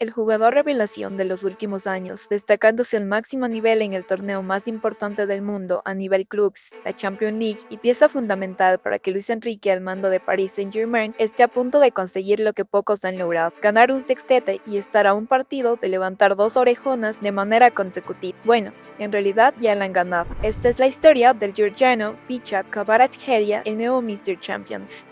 el jugador revelación de los últimos años, destacándose al máximo nivel en el torneo más importante del mundo a nivel clubs, la Champions League, y pieza fundamental para que Luis Enrique al mando de Paris Saint-Germain esté a punto de conseguir lo que pocos han logrado, ganar un sextete y estar a un partido de levantar dos orejonas de manera consecutiva. Bueno, en realidad ya la han ganado. Esta es la historia del georgiano Vicha Kvaratskhelia, el nuevo Mr. Champions.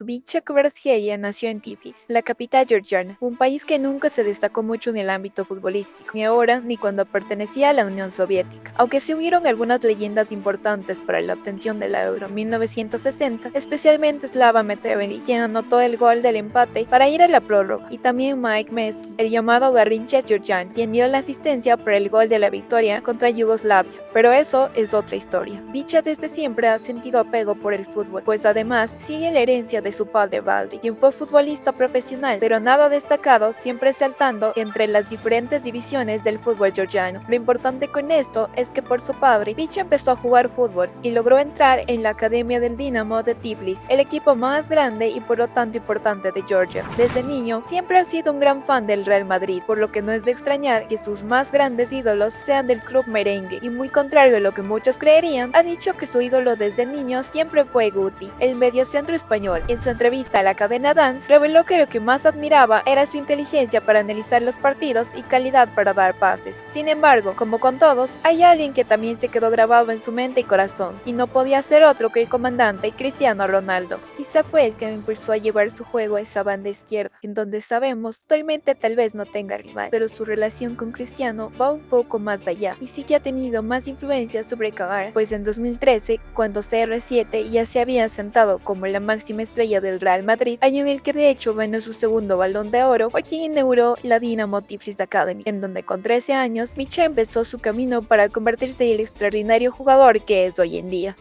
Vicha Kvaratskhelia nació en Tiflis, la capital georgiana, un país que nunca se destacó mucho en el ámbito futbolístico, ni ahora ni cuando pertenecía a la Unión Soviética. Aunque sí hubieron algunas leyendas importantes para la obtención de la Euro 1960, especialmente Slava Meteveni, quien anotó el gol del empate para ir a la prórroga, y también Mike Mesky, el llamado Garrincha georgiano, quien dio la asistencia para el gol de la victoria contra Yugoslavia. Pero eso es otra historia. Vicha desde siempre ha sentido apego por el fútbol, pues además sigue la herencia de su padre Valdi, quien fue futbolista profesional, pero nada destacado, siempre saltando entre las diferentes divisiones del fútbol georgiano. Lo importante con esto es que por su padre, Vicha empezó a jugar fútbol y logró entrar en la academia del Dinamo de Tiflis, el equipo más grande y por lo tanto importante de Georgia. Desde niño, siempre ha sido un gran fan del Real Madrid, por lo que no es de extrañar que sus más grandes ídolos sean del club merengue, y muy contrario a lo que muchos creerían, ha dicho que su ídolo desde niño siempre fue Guti, el mediocentro español. En su entrevista a la cadena Dance, reveló que lo que más admiraba era su inteligencia para analizar los partidos y calidad para dar pases. Sin embargo, como con todos, hay alguien que también se quedó grabado en su mente y corazón, y no podía ser otro que el comandante Cristiano Ronaldo. Quizá fue el que me impulsó a llevar su juego a esa banda izquierda, en donde sabemos, actualmente tal vez no tenga rival, pero su relación con Cristiano va un poco más allá, y sí que ha tenido más influencia sobre Kagar, pues en 2013, cuando CR7 ya se había sentado como la máxima estrella del Real Madrid, año en el que de hecho ganó su segundo Balón de Oro, fue quien inauguró la Dinamo Tiflis Academy, en donde con 13 años, Vicha empezó su camino para convertirse en el extraordinario jugador que es hoy en día.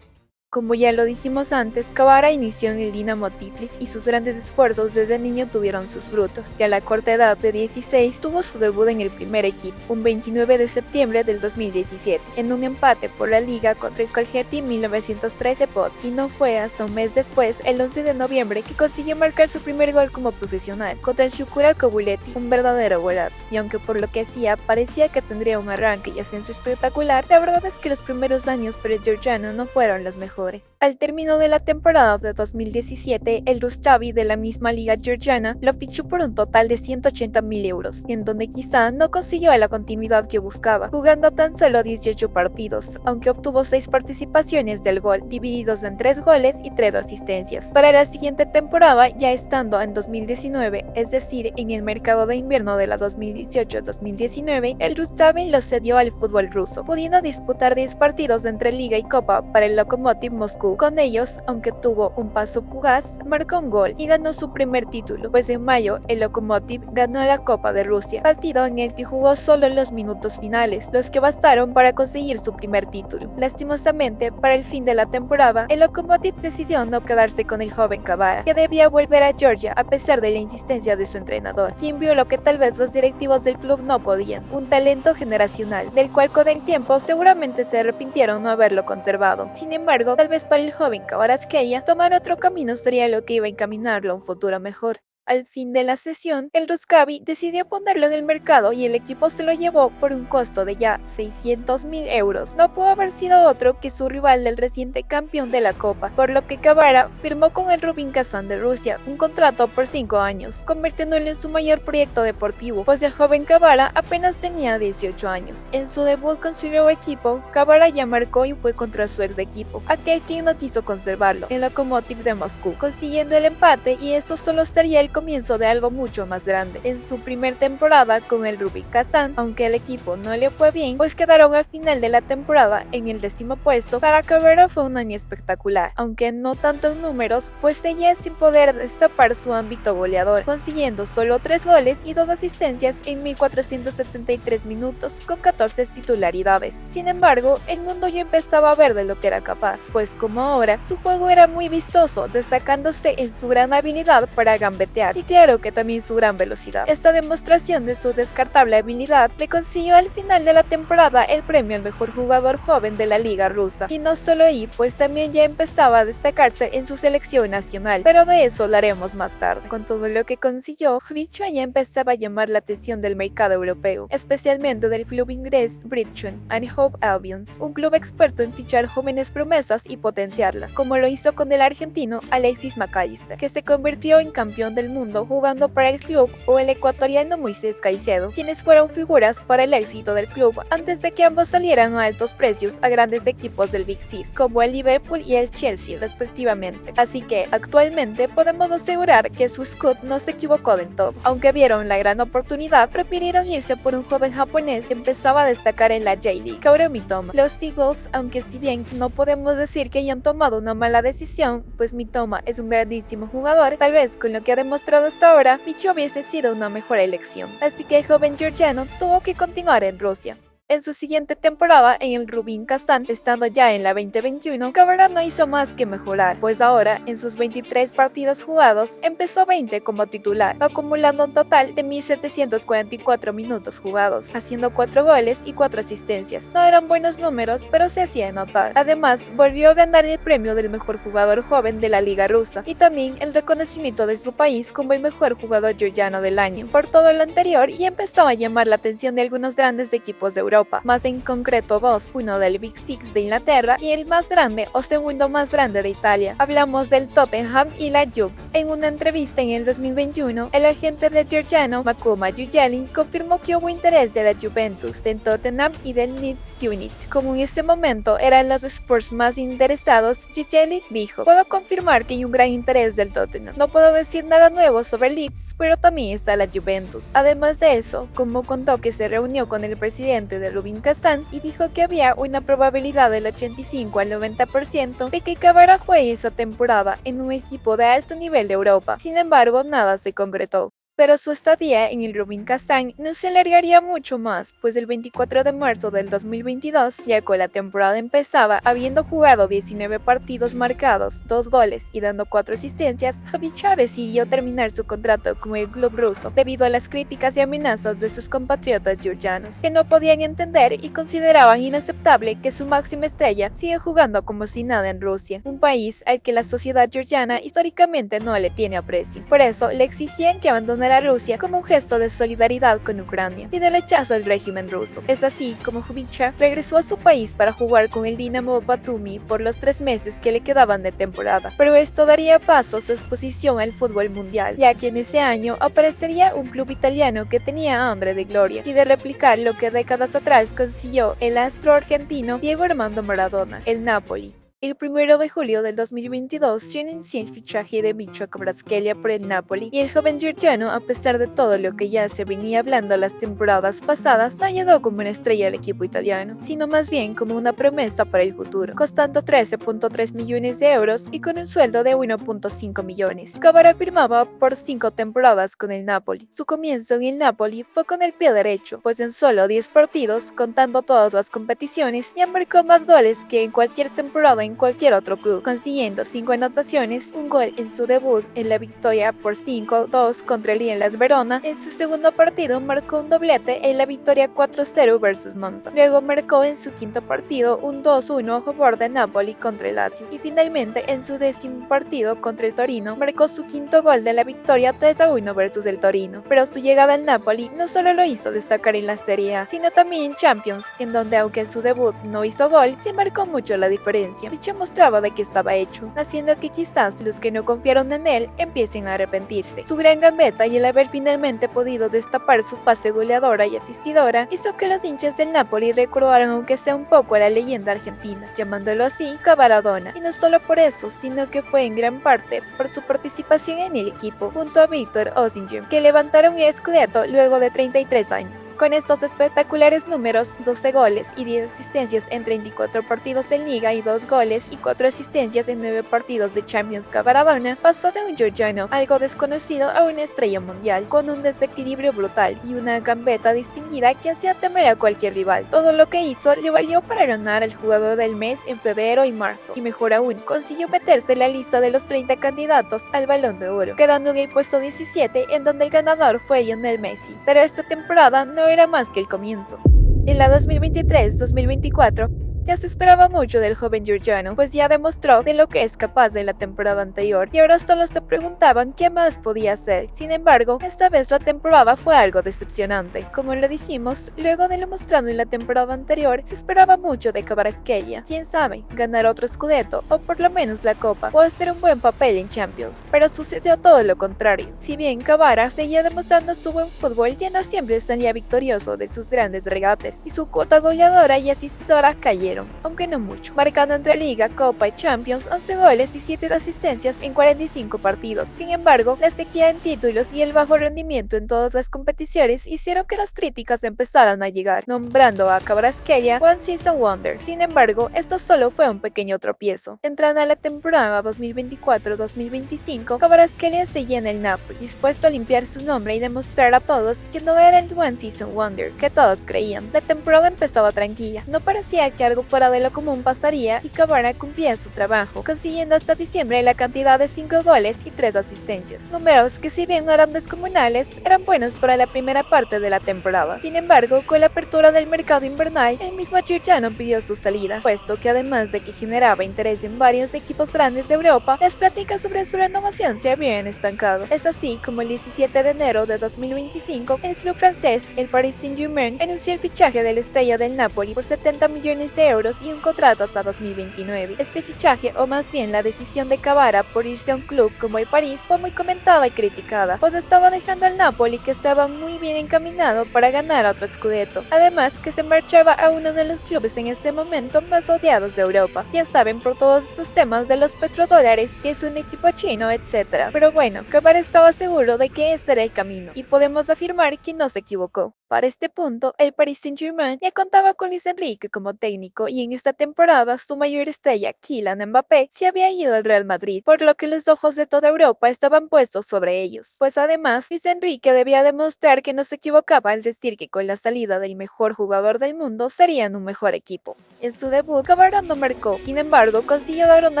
Como ya lo dijimos antes, Kvara inició en el Dinamo Tiflis y sus grandes esfuerzos desde niño tuvieron sus frutos, y a la corta edad de 16 tuvo su debut en el primer equipo, un 29 de septiembre del 2017, en un empate por la liga contra el Colgerti 1913 Pot, y no fue hasta un mes después, el 11 de noviembre, que consiguió marcar su primer gol como profesional, contra el Shukura Kobuleti, un verdadero golazo, y aunque por lo que hacía parecía que tendría un arranque y ascenso espectacular, la verdad es que los primeros años para el georgiano no fueron los mejores. Al término de la temporada de 2017, el Rustavi de la misma liga georgiana lo fichó por un total de 180.000 euros, en donde quizá no consiguió la continuidad que buscaba, jugando tan solo 18 partidos, aunque obtuvo 6 participaciones del gol, divididos en 3 goles y 3 asistencias. Para la siguiente temporada, ya estando en 2019, es decir, en el mercado de invierno de la 2018-2019, el Rustavi lo cedió al fútbol ruso, pudiendo disputar 10 partidos entre liga y copa para el Lokomotiv Moscú. Con ellos, aunque tuvo un paso fugaz, marcó un gol y ganó su primer título, pues en mayo el Lokomotiv ganó la Copa de Rusia, partido en el que jugó solo en los minutos finales, los que bastaron para conseguir su primer título. Lastimosamente, para el fin de la temporada, el Lokomotiv decidió no quedarse con el joven Kvara, que debía volver a Georgia a pesar de la insistencia de su entrenador, quien vio lo que tal vez los directivos del club no podían, un talento generacional, del cual con el tiempo seguramente se arrepintieron no haberlo conservado. Sin embargo, tal vez para el joven Kvaratskhelia, tomar otro camino sería lo que iba a encaminarlo a un futuro mejor. Al fin de la sesión, el Rustavi decidió ponerlo en el mercado y el equipo se lo llevó por un costo de ya 600.000 euros. No pudo haber sido otro que su rival del reciente campeón de la Copa, por lo que Kvara firmó con el Rubin Kazán de Rusia un contrato por 5 años, convirtiéndolo en su mayor proyecto deportivo, pues el joven Kvara apenas tenía 18 años. En su debut con su nuevo equipo, Kvara ya marcó y fue contra su ex equipo, aquel quien no quiso conservarlo, el Lokomotiv de Moscú, consiguiendo el empate, y eso solo estaría el comienzo de algo mucho más grande. En su primer temporada con el Rubin Kazán, aunque el equipo no le fue bien, pues quedaron al final de la temporada en el 10º puesto, para Kvara fue un año espectacular, aunque no tanto en números, pues seguía sin poder destapar su ámbito goleador, consiguiendo solo 3 goles y 2 asistencias en 1473 minutos con 14 titularidades. Sin embargo, el mundo ya empezaba a ver de lo que era capaz, pues como ahora, su juego era muy vistoso, destacándose en su gran habilidad para gambetear, calidad y claro que también su gran velocidad. Esta demostración de su descartable habilidad le consiguió al final de la temporada el premio al mejor jugador joven de la liga rusa. Y no solo ahí, pues también ya empezaba a destacarse en su selección nacional, pero de eso hablaremos más tarde. Con todo lo que consiguió, Khvicha ya empezaba a llamar la atención del mercado europeo, especialmente del club inglés Brighton and Hove Albion, un club experto en fichar jóvenes promesas y potenciarlas, como lo hizo con el argentino Alexis McAllister, que se convirtió en campeón del mundo jugando para el club, o el ecuatoriano Moisés Caicedo, quienes fueron figuras para el éxito del club antes de que ambos salieran a altos precios a grandes equipos del Big Six, como el Liverpool y el Chelsea respectivamente. Así que actualmente podemos asegurar que su scout no se equivocó del todo. Aunque vieron la gran oportunidad, prefirieron irse por un joven japonés que empezaba a destacar en la J-League, Kaoru Mitoma. Los Eagles, aunque si bien no podemos decir que hayan tomado una mala decisión, pues Mitoma es un grandísimo jugador, tal vez con lo que ha demostrado hasta ahora, Khvicha hubiese sido una mejor elección. Así que el joven georgiano tuvo que continuar en Rusia. En su siguiente temporada en el Rubin Kazán, estando ya en la 2021, Cabrera no hizo más que mejorar, pues ahora, en sus 23 partidos jugados, empezó 20 como titular, acumulando un total de 1.744 minutos jugados, haciendo 4 goles y 4 asistencias. No eran buenos números, pero se hacía notar. Además, volvió a ganar el premio del mejor jugador joven de la liga rusa, y también el reconocimiento de su país como el mejor jugador georgiano del año. Por todo lo anterior, y empezó a llamar la atención de algunos grandes equipos de Europa, más en concreto dos, uno del Big Six de Inglaterra y el más grande o segundo más grande de Italia. Hablamos del Tottenham y la Juve. En una entrevista en el 2021, el agente de georgiano Makuma Jujelin confirmó que hubo interés de la Juventus, del Tottenham y del Leeds United. Como en ese momento eran los Spurs más interesados, Jujelin dijo: "Puedo confirmar que hay un gran interés del Tottenham. No puedo decir nada nuevo sobre Leeds, pero también está la Juventus". Además de eso, como contó que se reunió con el presidente de Rubin Kazán y dijo que había una probabilidad del 85 al 90% de que Cabrera juegue esa temporada en un equipo de alto nivel de Europa. Sin embargo, nada se concretó. Pero su estadía en el Rubin Kazán no se alargaría mucho más, pues el 24 de marzo del 2022, ya que la temporada empezaba, habiendo jugado 19 partidos marcados, 2 goles y dando 4 asistencias, Khvicha decidió terminar su contrato con el club ruso debido a las críticas y amenazas de sus compatriotas georgianos, que no podían entender y consideraban inaceptable que su máxima estrella siga jugando como si nada en Rusia, un país al que la sociedad georgiana históricamente no le tiene aprecio. Por eso le exigían que abandonara a Rusia como un gesto de solidaridad con Ucrania y de rechazo al régimen ruso. Es así como Khvicha regresó a su país para jugar con el Dinamo Batumi por los 3 meses que le quedaban de temporada, pero esto daría paso a su exposición al fútbol mundial, ya que en ese año aparecería un club italiano que tenía hambre de gloria y de replicar lo que décadas atrás consiguió el astro argentino Diego Armando Maradona, el Napoli. El 1 de julio del 2022 se anunció el fichaje de Micho Kvaratskhelia por el Napoli, y el joven georgiano, a pesar de todo lo que ya se venía hablando las temporadas pasadas, no llegó como una estrella del equipo italiano, sino más bien como una promesa para el futuro, costando 13.3 millones de euros y con un sueldo de 1.5 millones. Kvara firmaba por 5 temporadas con el Napoli. Su comienzo en el Napoli fue con el pie derecho, pues en solo 10 partidos, contando todas las competiciones, ya marcó más goles que en cualquier temporada en cualquier otro club, consiguiendo 5 anotaciones, un gol en su debut en la victoria por 5-2 contra el Hellas Verona. En su segundo partido marcó un doblete en la victoria 4-0 versus Monza. Luego marcó en su quinto partido un 2-1 a favor de Napoli contra el Lazio, y finalmente en su 10º partido contra el Torino marcó su quinto gol de la victoria 3-1 versus el Torino. Pero su llegada al Napoli no solo lo hizo destacar en la Serie A, sino también en Champions, en donde aunque en su debut no hizo gol, sí marcó mucho la diferencia. Mostraba de que estaba hecho, haciendo que quizás los que no confiaron en él empiecen a arrepentirse. Su gran gambeta y el haber finalmente podido destapar su fase goleadora y asistidora hizo que los hinchas del Napoli recordaran aunque sea un poco a la leyenda argentina, llamándolo así Cavaradona. Y no solo por eso, sino que fue en gran parte por su participación en el equipo, junto a Víctor Osimhen, que levantaron el Scudetto luego de 33 años. Con estos espectaculares números, 12 goles y 10 asistencias en 34 partidos en liga y 2 goles goles y 4 asistencias en 9 partidos de Champions que Maradona pasó de un Giorgiano algo desconocido a una estrella mundial, con un desequilibrio brutal y una gambeta distinguida que hacía temer a cualquier rival. Todo lo que hizo le valió para ganar al jugador del mes en febrero y marzo, y mejor aún, consiguió meterse en la lista de los 30 candidatos al Balón de Oro, quedando en el puesto 17, en donde el ganador fue Lionel Messi. Pero esta temporada no era más que el comienzo. En la 2023-2024, ya se esperaba mucho del joven Giorgiano, pues ya demostró de lo que es capaz de la temporada anterior, y ahora solo se preguntaban qué más podía hacer. Sin embargo, esta vez la temporada fue algo decepcionante. Como lo dijimos, luego de lo mostrado en la temporada anterior, se esperaba mucho de Kvaratskhelia. Quién sabe, ganar otro Scudetto, o por lo menos la Copa, o hacer un buen papel en Champions. Pero sucedió todo lo contrario. Si bien Kvara seguía demostrando su buen fútbol, ya no siempre salía victorioso de sus grandes regates, y su cuota goleadora y asistidora cayeron, aunque no mucho, marcando entre Liga, Copa y Champions 11 goles y 7 asistencias en 45 partidos. Sin embargo, la sequía en títulos y el bajo rendimiento en todas las competiciones hicieron que las críticas empezaran a llegar, nombrando a Kvaratskhelia One Season Wonder. Sin embargo, esto solo fue un pequeño tropiezo. Entrando a la temporada 2024-2025, Kvaratskhelia seguía en el Napoli, dispuesto a limpiar su nombre y demostrar a todos que no era el One Season Wonder que todos creían. La temporada empezaba tranquila, no parecía que algo fuera de lo común pasaría, y Kvara cumplía su trabajo, consiguiendo hasta diciembre la cantidad de 5 goles y 3 asistencias, números que si bien no eran descomunales, eran buenos para la primera parte de la temporada. Sin embargo, con la apertura del mercado invernal, el mismo Giorgiano pidió su salida, puesto que además de que generaba interés en varios equipos grandes de Europa, las pláticas sobre su renovación se habían estancado. Es así como el 17 de enero de 2025, el club francés, el Paris Saint-Germain, anunció el fichaje del estrella del Napoli por 70 millones de euros y un contrato hasta 2029. Este fichaje, o más bien la decisión de Kvara por irse a un club como el París, fue muy comentada y criticada, pues estaba dejando al Napoli, que estaba muy bien encaminado para ganar otro Scudetto. Además, que se marchaba a uno de los clubes en ese momento más odiados de Europa. Ya saben, por todos esos temas de los petrodólares, que es un equipo chino, etc. Pero bueno, Kvara estaba seguro de que ese era el camino, y podemos afirmar que no se equivocó. Para este punto, el Paris Saint-Germain ya contaba con Luis Enrique como técnico, y en esta temporada su mayor estrella, Kylian Mbappé, se había ido al Real Madrid, por lo que los ojos de toda Europa estaban puestos sobre ellos. Pues además, Luis Enrique debía demostrar que no se equivocaba al decir que con la salida del mejor jugador del mundo serían un mejor equipo. En su debut, Kvara no marcó, sin embargo, consiguió dar una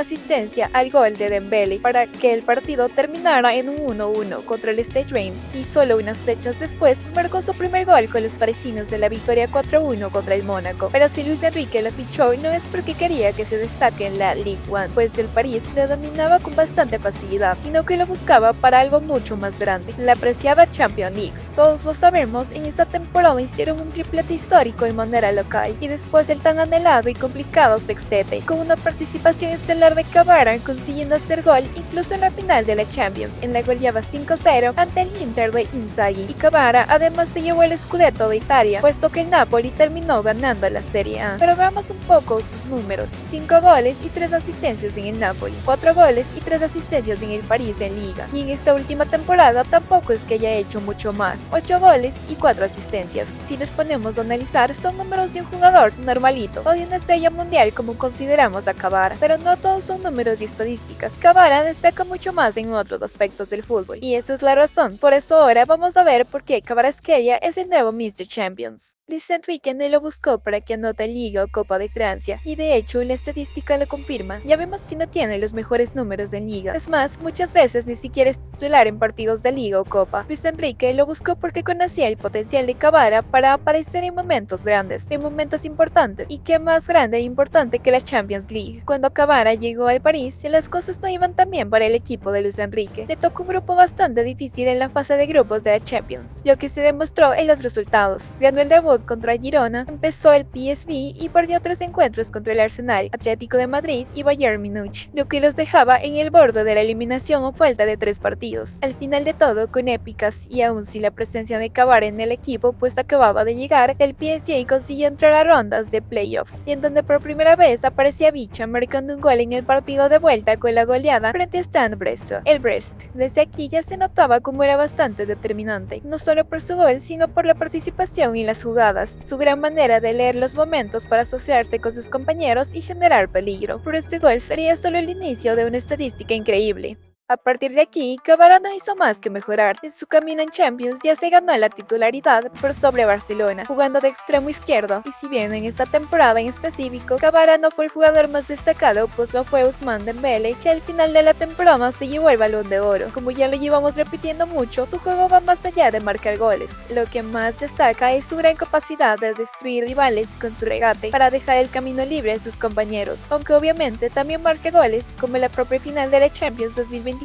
asistencia al gol de Dembélé para que el partido terminara en un 1-1 contra el Stade Reims, y solo unas fechas después marcó su primer gol con los parisinos de la victoria 4-1 contra el Mónaco. Pero si Luis Enrique lo fichó, no es porque quería que se destaque en la Ligue 1, pues el París lo dominaba con bastante facilidad, sino que lo buscaba para algo mucho más grande, la apreciada Champions League. Todos lo sabemos, en esta temporada hicieron un triplete histórico en manera local, y después el tan anhelado y complicado sextete, con una participación estelar de Kvara, consiguiendo hacer gol incluso en la final de la Champions, en la goleada 5-0 ante el Inter de Inzaghi. Y Kvara además se llevó el Scudetto de Italia, puesto que el Napoli terminó ganando la Serie A. Pero veamos un poco sus números: 5 goles y 3 asistencias en el Napoli, 4 goles y 3 asistencias en el París en Liga, y en esta última temporada tampoco es que haya hecho mucho más, 8 goles y 4 asistencias. Si nos ponemos a analizar, son números de un jugador normalito, o de una estrella mundial como consideramos a Kvara, pero no todos son números y estadísticas. Kvara destaca mucho más en otros aspectos del fútbol, y esa es la razón. Por eso ahora vamos a ver por qué Kvaratskhelia es el nuevo Mr. Champions. Luis Enrique no lo buscó para que anote Liga o Copa de Francia, y de hecho la estadística lo confirma. Ya vemos que no tiene los mejores números en Liga, es más, muchas veces ni siquiera es titular en partidos de Liga o Copa. Luis Enrique lo buscó porque conocía el potencial de Kvara para aparecer en momentos grandes, en momentos importantes, y qué más grande e importante que la Champions League. Cuando Kvara llegó al París, las cosas no iban tan bien para el equipo de Luis Enrique. Le tocó un grupo bastante difícil en la fase de grupos de la Champions, lo que se demostró en los resultados. Ganó el debut contra Girona, empezó el PSV y perdió 3 encuentros contra el Arsenal, Atlético de Madrid y Bayern Múnich, lo que los dejaba en el borde de la eliminación o falta de 3 partidos. Al final de todo, con épicas y aún sin la presencia de Kvara en el equipo, pues acababa de llegar, el PSG consiguió entrar a rondas de playoffs, y en donde por primera vez aparecía Bicha marcando un gol en el partido de vuelta con la goleada frente a Stan Bresto. El Brest, desde aquí ya se notaba como era bastante determinante, no solo por su gol, sino por la participación en las jugadas, su gran manera de leer los momentos para asociarse con sus compañeros y generar peligro. Pero este gol sería solo el inicio de una estadística increíble. A partir de aquí, Cavara no hizo más que mejorar. En su camino en Champions ya se ganó la titularidad por sobre Barcelona, jugando de extremo izquierdo, y si bien en esta temporada en específico, Cavara no fue el jugador más destacado, pues lo fue Ousmane Dembélé, que al final de la temporada se llevó el Balón de Oro. Como ya lo llevamos repitiendo mucho, su juego va más allá de marcar goles. Lo que más destaca es su gran capacidad de destruir rivales con su regate para dejar el camino libre a sus compañeros, aunque obviamente también marca goles, como la propia final de la Champions 2024-2025,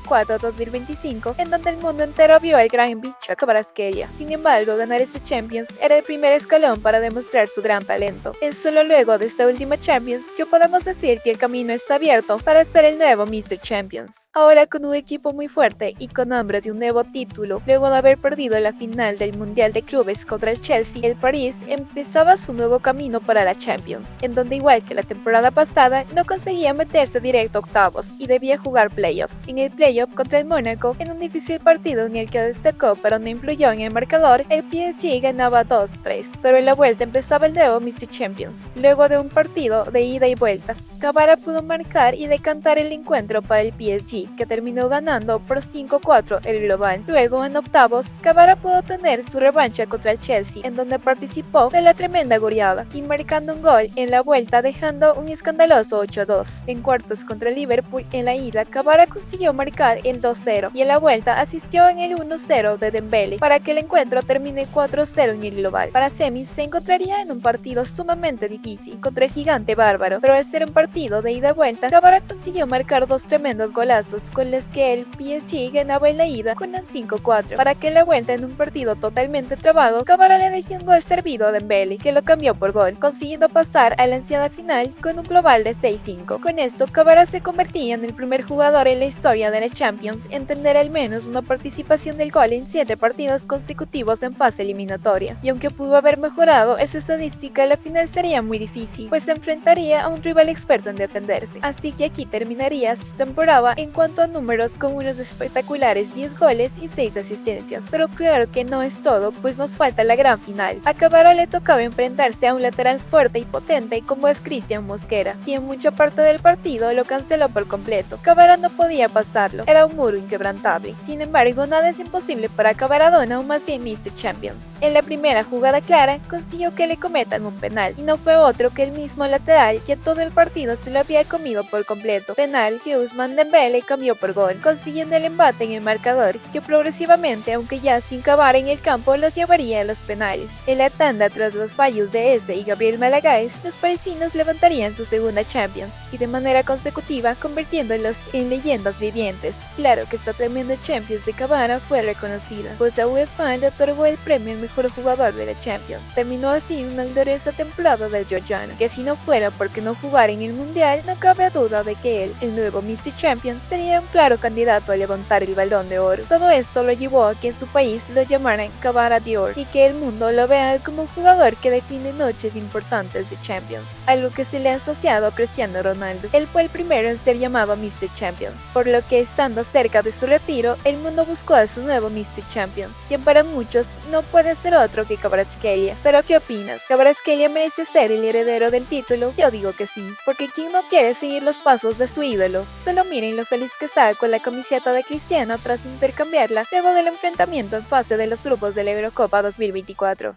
en donde el mundo entero vio al gran bicho Kvaratskhelia. Sin embargo, ganar este Champions era el primer escalón para demostrar su gran talento. Es solo luego de esta última Champions que podemos decir que el camino está abierto para ser el nuevo Mr. Champions. Ahora con un equipo muy fuerte y con hambre de un nuevo título, luego de haber perdido la final del Mundial de Clubes contra el Chelsea, el París empezaba su nuevo camino para la Champions, en donde igual que la temporada pasada, no conseguía meterse directo a octavos y debía jugar playoffs. En el playoff contra el Mónaco, en un difícil partido en el que destacó pero no influyó en el marcador, el PSG ganaba 2-3, pero en la vuelta empezaba el nuevo Mr. Champions. Luego de un partido de ida y vuelta, Cavara pudo marcar y decantar el encuentro para el PSG, que terminó ganando por 5-4 el global. Luego, en octavos, Cavara pudo tener su revancha contra el Chelsea, en donde participó de la tremenda goleada y marcando un gol en la vuelta, dejando un escandaloso 8-2. En cuartos contra el Liverpool, en la ida, Cavara consiguió marcar el 2-0 y en la vuelta asistió en el 1-0 de Dembélé para que el encuentro termine 4-0 en el global. Para semis se encontraría en un partido sumamente difícil contra el gigante bárbaro, pero al ser un partido de ida y vuelta, Cavara consiguió marcar dos tremendos golazos con los que el PSG ganaba en la ida con un 5-4. Para que en la vuelta, en un partido totalmente trabado, Cavara le dejó un gol servido a Dembélé, que lo cambió por gol, consiguiendo pasar a la ansiada final con un global de 6-5. Con esto, Cavara se convertía en el primer jugador en la historia de la Champions en tener al menos una participación del gol en 7 partidos consecutivos en fase eliminatoria. Y aunque pudo haber mejorado esa estadística, la final sería muy difícil, pues se enfrentaría a un rival experto en defenderse. Así que aquí terminaría su temporada en cuanto a números con unos espectaculares 10 goles y 6 asistencias. Pero claro que no es todo, pues nos falta la gran final. A Cavara le tocaba enfrentarse a un lateral fuerte y potente como es Cristian Mosquera, quien mucha parte del partido lo canceló por completo. Cavara no podía pasarlo, era un muro inquebrantable. Sin embargo, nada es imposible para Cavaradona o más bien Mr. Champions. En la primera jugada clara, consiguió que le cometan un penal, y no fue otro que el mismo lateral que todo el partido se lo había comido por completo. Penal que Ousmane Dembélé cambió por gol, consiguiendo el empate en el marcador, que progresivamente, aunque ya sin Cavara en el campo, los llevaría a los penales. En la tanda, tras los fallos de Eze y Gabriel Magalhães, los parisinos levantarían su segunda Champions, y de manera consecutiva convirtiéndolos en leyendas vivientes. Claro que esta tremenda Champions de Cavara fue reconocida, pues la UEFA le otorgó el premio al mejor jugador de la Champions. Terminó así una gloriosa temporada del Georgiano, que si no fuera porque no jugara en el Mundial, no cabe duda de que él, el nuevo Mr. Champions, sería un claro candidato a levantar el Balón de Oro. Todo esto lo llevó a que en su país lo llamaran Cavara Dior y que el mundo lo vea como un jugador que define noches importantes de Champions, algo que se le ha asociado a Cristiano Ronaldo. Él fue el primero en ser llamado Mr. Champions, por lo que estando cerca de su retiro, el mundo buscó a su nuevo Mr. Champions, quien para muchos no puede ser otro que Kvaratskhelia. Pero ¿qué opinas? ¿Kvaratskhelia merece ser el heredero del título? Yo digo que sí, porque ¿quién no quiere seguir los pasos de su ídolo? Solo miren lo feliz que está con la camiseta de Cristiano tras intercambiarla luego del enfrentamiento en fase de los grupos de la Eurocopa 2024.